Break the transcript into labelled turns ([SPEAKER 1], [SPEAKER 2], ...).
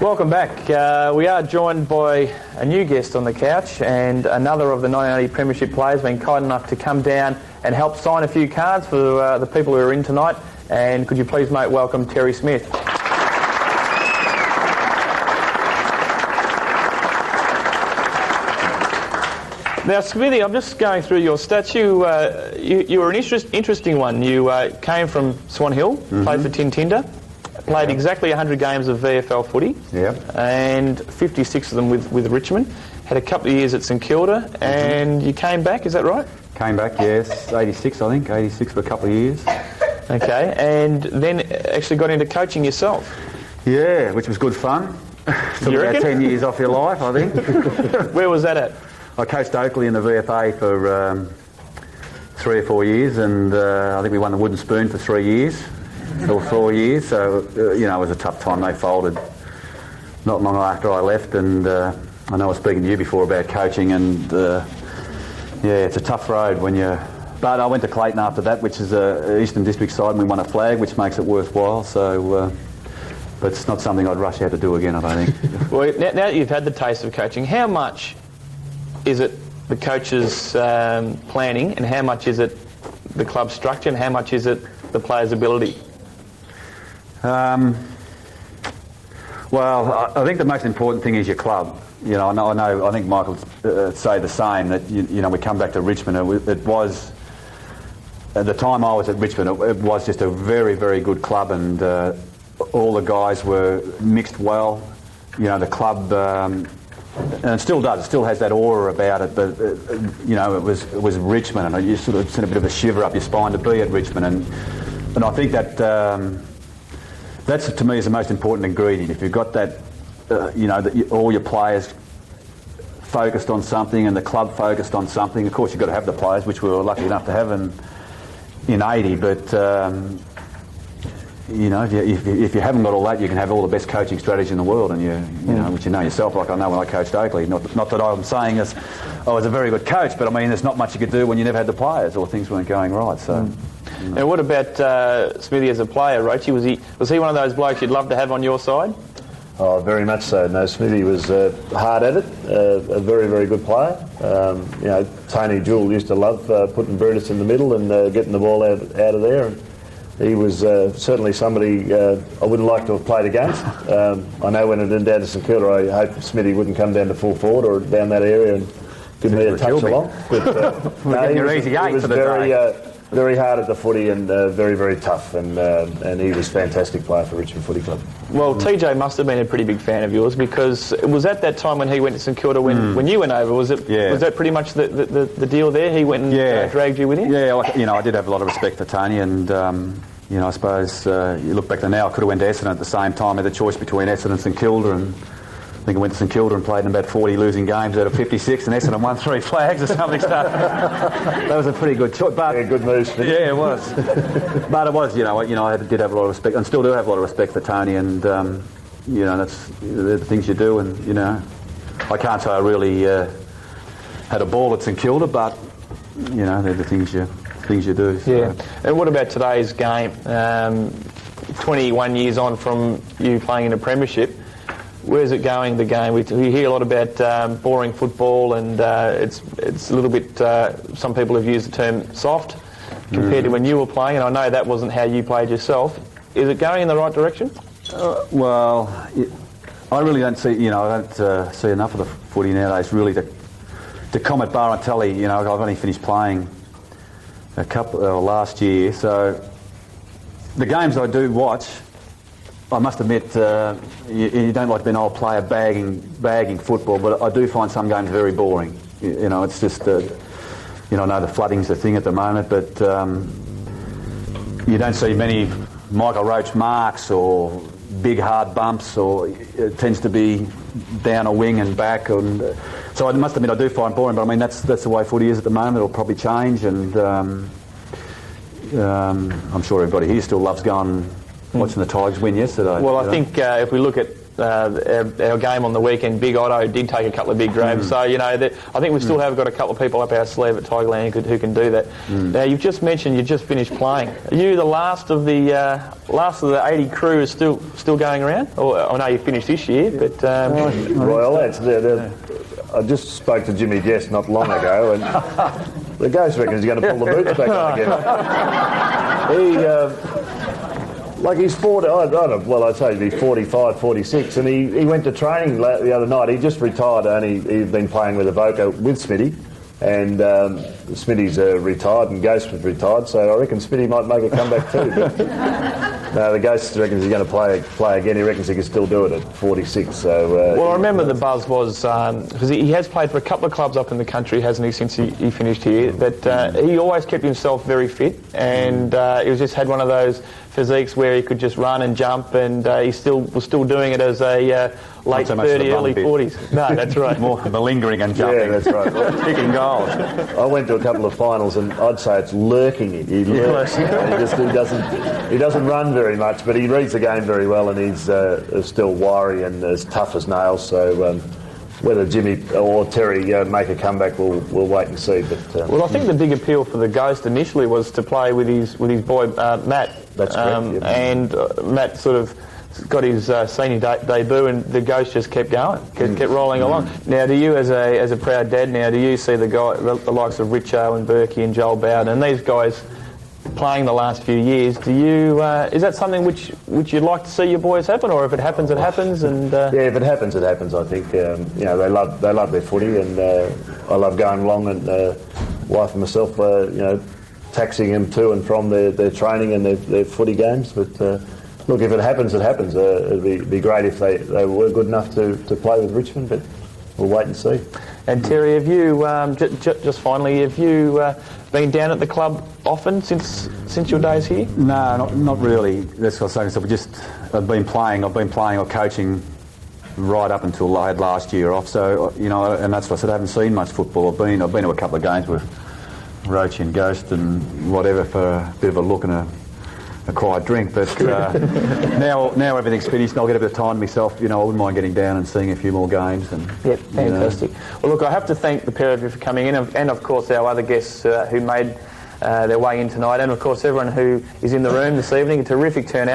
[SPEAKER 1] Welcome back. We are joined by a new guest on the couch, and another of the 1980 Premiership players been kind enough to come down and help sign a few cards for the people who are in tonight. And could you please, mate, welcome Terry Smith. Now, Smithy, I'm just going through your stats. You were an interesting one. You came from Swan Hill, played for Tintinda, played exactly 100 games of VFL footy, and 56 of them with Richmond. Had a couple of years at St Kilda, and you came back, is that right?
[SPEAKER 2] Came back, yes, 86 I think, 86 for a couple of years.
[SPEAKER 1] Okay, and then actually got into coaching yourself.
[SPEAKER 2] Yeah, which was good fun. Took about 10 years off your life, I think.
[SPEAKER 1] Where was that at?
[SPEAKER 2] I coached Oakley in the VFA for 3 or 4 years, and I think we won the Wooden Spoon for 3 years, or 4 years, so, you know, it was a tough time. They folded not long after I left, and I know I was speaking to you before about coaching, and yeah, it's a tough road when you... But I went to Clayton after that, which is a Eastern District side, and we won a flag, which makes it worthwhile, so... but it's not something I'd rush out to do again, I don't think.
[SPEAKER 1] Well, now that you've had the taste of coaching, how much is it the coach's planning, and how much is it the club structure, and how much is it the player's ability?
[SPEAKER 2] Well, I think the most important thing is your club. You know, I think Michael would say the same, that, you know, we come back to Richmond, it was, at the time I was at Richmond, it was just a very, very good club, and all the guys were mixed well. You know, the club, and it still does, it still has that aura about it, but, you know, it was Richmond, and you sort of sent a bit of a shiver up your spine to be at Richmond, and I think that that's, to me, is the most important ingredient. If you've got that, you know, that all your players focused on something and the club focused on something, of course you've got to have the players, which we were lucky enough to have in 80, but you know, if you haven't got all that, you can have all the best coaching strategy in the world, and you know, which you know yourself, like I know when I coached Oakley. Not that I'm saying I was a very good coach, but I mean, there's not much you could do when you never had the players or things weren't going right. So.
[SPEAKER 1] And what about Smithy as a player, Roach? Was he one of those blokes you'd love to have on your side?
[SPEAKER 3] Oh, very much so. No, Smithy was hard at it, a very, very good player. You know, Tony Jewell used to love putting Brutus in the middle and getting the ball out of there. And he was certainly somebody I wouldn't like to have played against. I know when it went down to St Kilda, I hoped Smithy wouldn't come down to full forward or down that area and give me a touch along. But
[SPEAKER 2] no, he was
[SPEAKER 3] very hard at the footy and very, very tough, and he was a fantastic player for Richmond Footy Club.
[SPEAKER 1] Well, TJ must have been a pretty big fan of yours, because it was at that time when he went to St Kilda when you went over, was it? Yeah. Was that pretty much the deal there? He went and dragged you with him?
[SPEAKER 2] Yeah, you know, I did have a lot of respect for Tony, and you know, I suppose you look back to now, I could have went to Essendon at the same time. I had the choice between Essendon and St Kilda, and I think I went to St Kilda and played in about 40 losing games out of 56, and Essendon won 3 flags or something. So that was a pretty good choice. But,
[SPEAKER 3] yeah, good move.
[SPEAKER 2] Yeah, it was. But it was, you know, I did have a lot of respect, and still do have a lot of respect for Tony, and you know, that's the things you do, and you know, I can't say I really had a ball at St Kilda, but you know, they're the things you do. So.
[SPEAKER 1] Yeah. And what about today's game? 21 years on from you playing in a premiership, where's it going, the game? We hear a lot about boring football, and it's a little bit, some people have used the term soft compared to when you were playing, and I know that wasn't how you played yourself. Is it going in the right direction?
[SPEAKER 2] Well, I really don't see, you know, I don't see enough of the footy nowadays really to comment bar on telly. You know, I've only finished playing last year, so the games I do watch, I must admit, you don't like being an old player bagging football, but I do find some games very boring. You know, it's just, you know, I know the flooding's the thing at the moment, but you don't see many Michael Roach marks or big hard bumps, or it tends to be down a wing and back, and so I must admit I do find boring, but I mean that's the way footy is at the moment. It'll probably change, and I'm sure everybody here still loves going watching the Tigers win yesterday.
[SPEAKER 1] Well, I think if we look at our game on the weekend, Big Otto did take a couple of big grabs. So, you know, I think we still have got a couple of people up our sleeve at Tigerland who can do that. Now, you've just mentioned you just finished playing. Are you the last of the 80 crew is still going around? Or I know you finished this year, but...
[SPEAKER 3] Royal, I just spoke to Jimmy Jess not long ago, and the ghost reckons he's going to pull the boots back up again. He's 40, I'd say he'd be 45, 46, and he went to training the other night. He just retired, he'd been playing with Avoca with Smitty, and Smitty's retired and Ghost was retired, so I reckon Smitty might make a comeback too. But, no, the Ghost reckons he's going to play again. He reckons he can still do it at 46. So.
[SPEAKER 1] Well, I remember the buzz was because he has played for a couple of clubs up in the country, hasn't he, since he finished here? But he always kept himself very fit, and he was just had one of those physiques where he could just run and jump, and he was still doing it as a late 30, early 40s. No, that's right.
[SPEAKER 2] More malingering and jumping.
[SPEAKER 3] Yeah, that's right.
[SPEAKER 2] Kicking goals.
[SPEAKER 3] I went to a couple of finals, and I'd say it's lurking it. He lurks. He doesn't run very much, but he reads the game very well, and he's still wiry and as tough as nails. So whether Jimmy or Terry make a comeback, we'll wait and see. But
[SPEAKER 1] well, I think the big appeal for the Ghost initially was to play with his boy Matt.
[SPEAKER 3] That's correct. Yeah.
[SPEAKER 1] And Matt sort of got his senior debut, and the Ghost just kept going, kept rolling along. Now, do you, as a proud dad, do you see the likes of Richo and Berkey and Joel Bowden and these guys playing the last few years? Do you is that something which you'd like to see your boys happen, or if it happens, it happens? And
[SPEAKER 3] yeah, if it happens, it happens. I think they love their footy, and I love going along, and wife and myself, taxiing them to and from their training and their footy games. But look, if it happens, it happens. It'd be great if they were good enough to play with Richmond, but we'll wait and see.
[SPEAKER 1] And Terry, have you just finally, have you been down at the club often since your days here?
[SPEAKER 2] No, not really. That's what I was saying. So I've been playing or coaching right up until I had last year off. So and that's what I said. I haven't seen much football. I've been to a couple of games with Roach and Ghost and whatever for a bit of a look and a quiet drink, but now everything's finished and I'll get a bit of time myself. I wouldn't mind getting down and seeing a few more games. And
[SPEAKER 1] yep, fantastic. Well, look, I have to thank the pair of you for coming in, and of course our other guests who made their way in tonight, and of course everyone who is in the room this evening. A terrific turnout.